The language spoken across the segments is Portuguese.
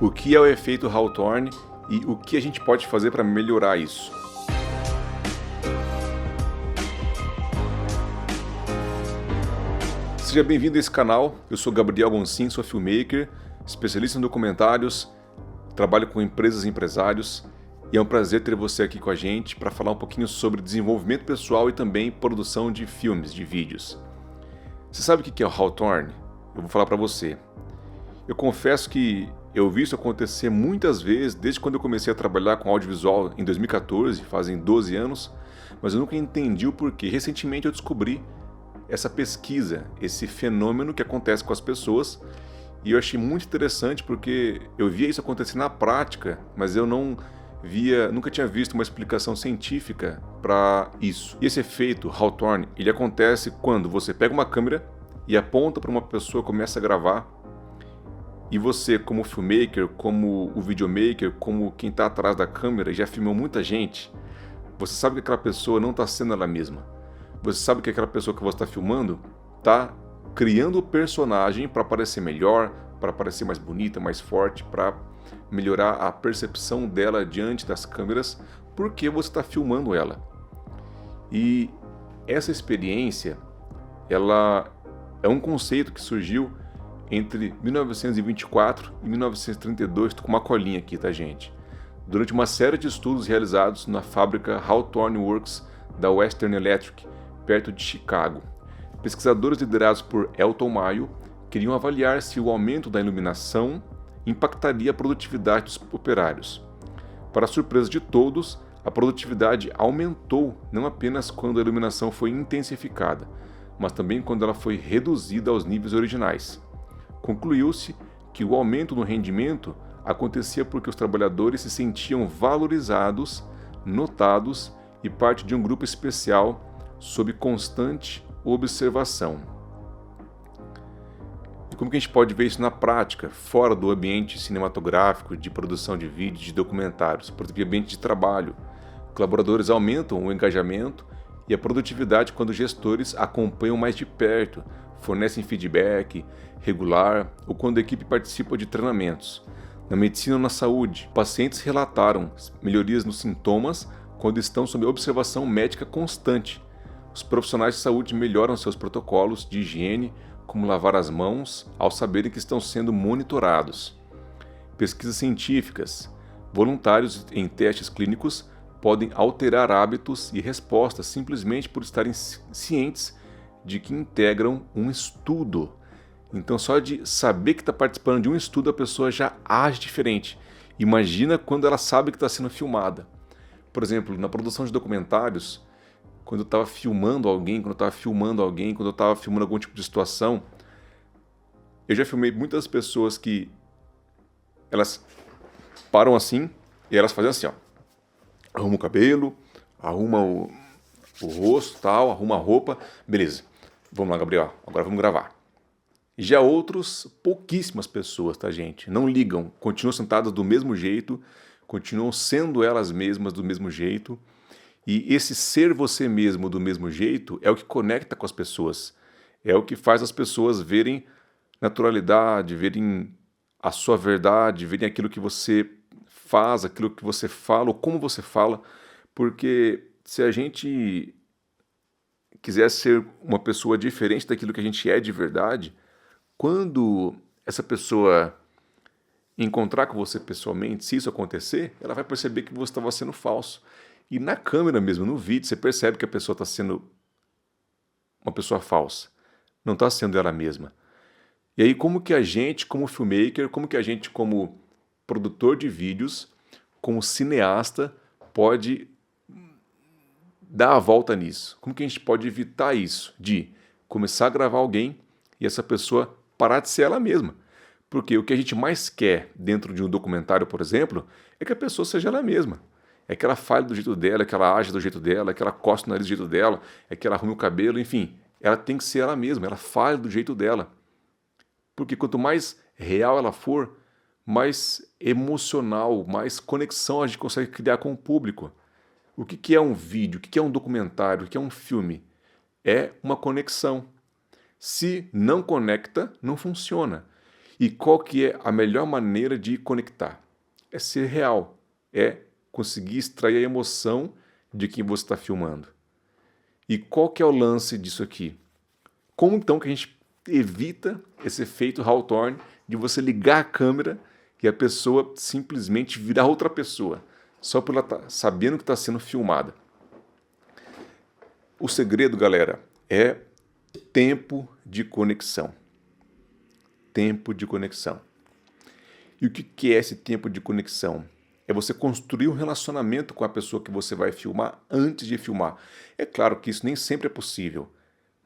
O que é o efeito Hawthorne e o que a gente pode fazer para melhorar isso? Seja bem-vindo a esse canal, eu sou Gabriel Gonçin, sou filmmaker, especialista em documentários, trabalho com empresas e empresários e é um prazer ter você aqui com a gente para falar um pouquinho sobre desenvolvimento pessoal e também produção de filmes, de vídeos. Você sabe o que é o Hawthorne? Eu vou falar para você. Eu confesso que eu vi isso acontecer muitas vezes desde quando eu comecei a trabalhar com audiovisual em 2014, fazem 12 anos, mas eu nunca entendi o porquê. Recentemente eu descobri essa pesquisa, esse fenômeno que acontece com as pessoas, e eu achei muito interessante porque eu via isso acontecer na prática, mas eu nunca tinha visto uma explicação científica para isso. E esse efeito Hawthorne, ele acontece quando você pega uma câmera e aponta para uma pessoa, começa a gravar, e você, como filmmaker, como o videomaker, como quem está atrás da câmera e já filmou muita gente, você sabe que aquela pessoa não está sendo ela mesma. Você sabe que aquela pessoa que você está filmando está criando o personagem para parecer melhor, para parecer mais bonita, mais forte, para melhorar a percepção dela diante das câmeras, porque você está filmando ela. E essa experiência, ela é um conceito que surgiu entre 1924 e 1932, tô com uma colinha aqui, tá, gente? Durante uma série de estudos realizados na fábrica Hawthorne Works da Western Electric, perto de Chicago. Pesquisadores liderados por Elton Mayo queriam avaliar se o aumento da iluminação impactaria a produtividade dos operários. Para surpresa de todos, a produtividade aumentou não apenas quando a iluminação foi intensificada, mas também quando ela foi reduzida aos níveis originais. Concluiu-se que o aumento no rendimento acontecia porque os trabalhadores se sentiam valorizados, notados e parte de um grupo especial sob constante observação. E como que a gente pode ver isso na prática, fora do ambiente cinematográfico, de produção de vídeos, de documentários, por exemplo, ambiente de trabalho? Colaboradores aumentam o engajamento e a produtividade quando gestores acompanham mais de perto, fornecem feedback regular ou quando a equipe participa de treinamentos. Na medicina ou na saúde, pacientes relataram melhorias nos sintomas quando estão sob observação médica constante. Os profissionais de saúde melhoram seus protocolos de higiene, como lavar as mãos, ao saberem que estão sendo monitorados. Pesquisas científicas. Voluntários em testes clínicos podem alterar hábitos e respostas simplesmente por estarem cientes de que integram um estudo. Então, só de saber que está participando de um estudo, a pessoa já age diferente. Imagina quando ela sabe que está sendo filmada. Por exemplo, na produção de documentários, quando eu estava filmando alguém, quando eu estava filmando algum tipo de situação, eu já filmei muitas pessoas que elas param assim e elas fazem assim, ó. Arruma o cabelo, arruma o rosto, tal, arruma a roupa, beleza. Vamos lá, Gabriel, agora vamos gravar. Já outros, pouquíssimas pessoas, tá, gente? Não ligam, continuam sentadas do mesmo jeito, continuam sendo elas mesmas do mesmo jeito. E esse ser você mesmo do mesmo jeito é o que conecta com as pessoas. É o que faz as pessoas verem naturalidade, verem a sua verdade, verem aquilo que você faz, aquilo que você fala, ou como você fala. Porque se a gente quiser ser uma pessoa diferente daquilo que a gente é de verdade, quando essa pessoa encontrar com você pessoalmente, se isso acontecer, ela vai perceber que você estava sendo falso. E na câmera mesmo, no vídeo, você percebe que a pessoa está sendo uma pessoa falsa. Não está sendo ela mesma. E aí como que a gente, como filmmaker, como que a gente, como produtor de vídeos, como cineasta, pode dar a volta nisso? Como que a gente pode evitar isso? De começar a gravar alguém e essa pessoa parar de ser ela mesma. Porque o que a gente mais quer dentro de um documentário, por exemplo, é que a pessoa seja ela mesma. É que ela fale do jeito dela, é que ela age do jeito dela, é que ela costa o nariz do jeito dela, é que ela arrume o cabelo, enfim. Ela tem que ser ela mesma, ela fale do jeito dela. Porque quanto mais real ela for, mais emocional, mais conexão a gente consegue criar com o público. O que é um vídeo? O que é um documentário? O que é um filme? É uma conexão. Se não conecta, não funciona. E qual que é a melhor maneira de conectar? É ser real, é conseguir extrair a emoção de quem você está filmando. E qual que é o lance disso aqui? Como então que a gente evita esse efeito Hawthorne de você ligar a câmera e a pessoa simplesmente virar outra pessoa, só por ela estar sabendo que está sendo filmada? O segredo, galera, é tempo de conexão. Tempo de conexão. E o que é esse tempo de conexão? É você construir um relacionamento com a pessoa que você vai filmar antes de filmar. É claro que isso nem sempre é possível,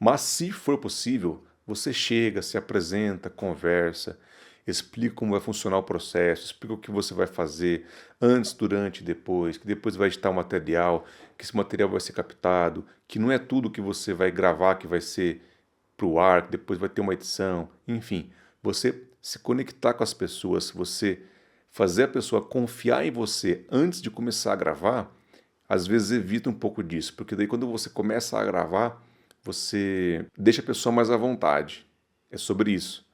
mas se for possível, você chega, se apresenta, conversa, explica como vai funcionar o processo, explica o que você vai fazer antes, durante e depois, que depois vai editar o material, que esse material vai ser captado, que não é tudo que você vai gravar que vai ser para o ar, que depois vai ter uma edição, enfim. Você se conectar com as pessoas, você fazer a pessoa confiar em você antes de começar a gravar, às vezes evita um pouco disso, porque daí quando você começa a gravar, você deixa a pessoa mais à vontade. É sobre isso.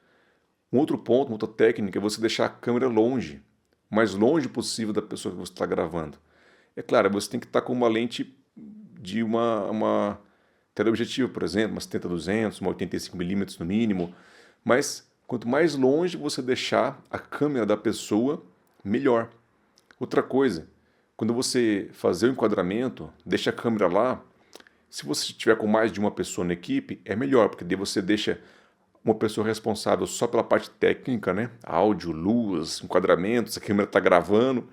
Um outro ponto, uma outra técnica é você deixar a câmera longe, o mais longe possível da pessoa que você está gravando. É claro, você tem que estar com uma lente de uma teleobjetivo, por exemplo, uma 70-200, uma 85mm no mínimo, mas quanto mais longe você deixar a câmera da pessoa, melhor. Outra coisa, quando você fazer o enquadramento, deixa a câmera lá. Se você estiver com mais de uma pessoa na equipe, é melhor, porque daí você deixa uma pessoa responsável só pela parte técnica, né? Áudio, luz, enquadramento, se a câmera está gravando,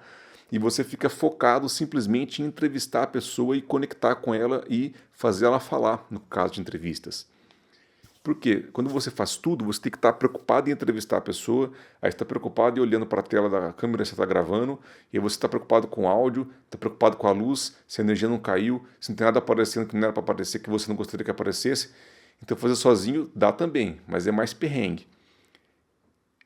e você fica focado simplesmente em entrevistar a pessoa e conectar com ela e fazer ela falar, no caso de entrevistas. Porque quando você faz tudo, você tem que estar preocupado em entrevistar a pessoa, aí está preocupado em olhando para a tela da câmera que você está gravando, e aí você está preocupado com o áudio, está preocupado com a luz, se a energia não caiu, se não tem nada aparecendo que não era para aparecer, que você não gostaria que aparecesse. Então fazer sozinho dá também, mas é mais perrengue.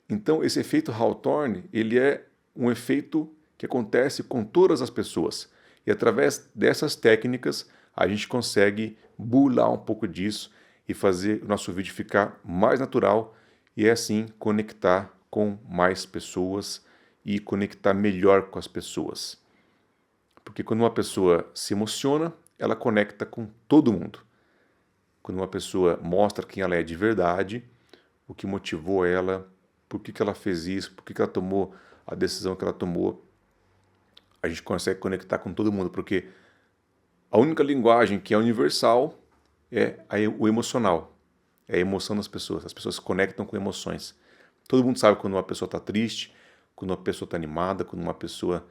Então esse efeito Hawthorne, ele é um efeito que acontece com todas as pessoas. E através dessas técnicas, a gente consegue burlar um pouco disso e fazer o nosso vídeo ficar mais natural e assim conectar com mais pessoas e conectar melhor com as pessoas. Porque quando uma pessoa se emociona, ela conecta com todo mundo. Quando uma pessoa mostra quem ela é de verdade, o que motivou ela, por que ela fez isso, por que ela tomou a decisão que ela tomou, a gente consegue conectar com todo mundo, porque a única linguagem que é universal é o emocional, é a emoção das pessoas. As pessoas se conectam com emoções. Todo mundo sabe quando uma pessoa está triste, quando uma pessoa está animada, quando uma pessoa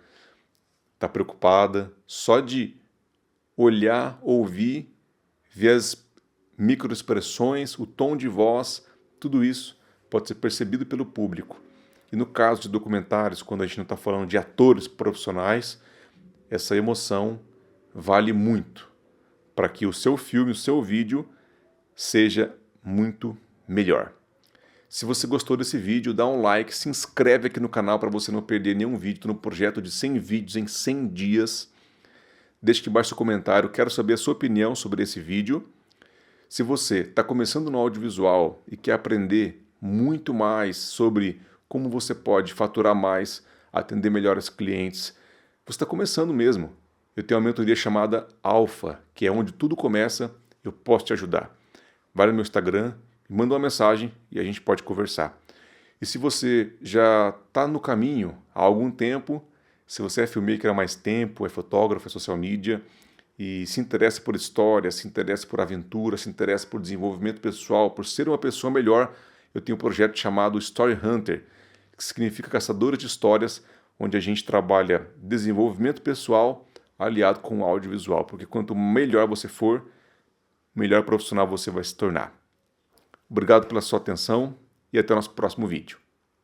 está preocupada. Só de olhar, ouvir, ver as microexpressões, o tom de voz, tudo isso pode ser percebido pelo público. E no caso de documentários, quando a gente não está falando de atores profissionais, essa emoção vale muito para que o seu filme, o seu vídeo, seja muito melhor. Se você gostou desse vídeo, dá um like, se inscreve aqui no canal para você não perder nenhum vídeo. Estou no projeto de 100 vídeos em 100 dias. Deixe aqui embaixo seu comentário, quero saber a sua opinião sobre esse vídeo. Se você está começando no audiovisual e quer aprender muito mais sobre como você pode faturar mais, atender melhor os clientes, você está começando mesmo. Eu tenho uma mentoria chamada Alpha, que é onde tudo começa, eu posso te ajudar. Vai no meu Instagram, me manda uma mensagem e a gente pode conversar. E se você já está no caminho há algum tempo, se você é filmmaker há mais tempo, é fotógrafo, é social media, e se interessa por história, se interessa por aventura, se interessa por desenvolvimento pessoal, por ser uma pessoa melhor, eu tenho um projeto chamado Story Hunter, que significa caçadores de histórias, onde a gente trabalha desenvolvimento pessoal aliado com o audiovisual, porque quanto melhor você for, melhor profissional você vai se tornar. Obrigado pela sua atenção e até o nosso próximo vídeo.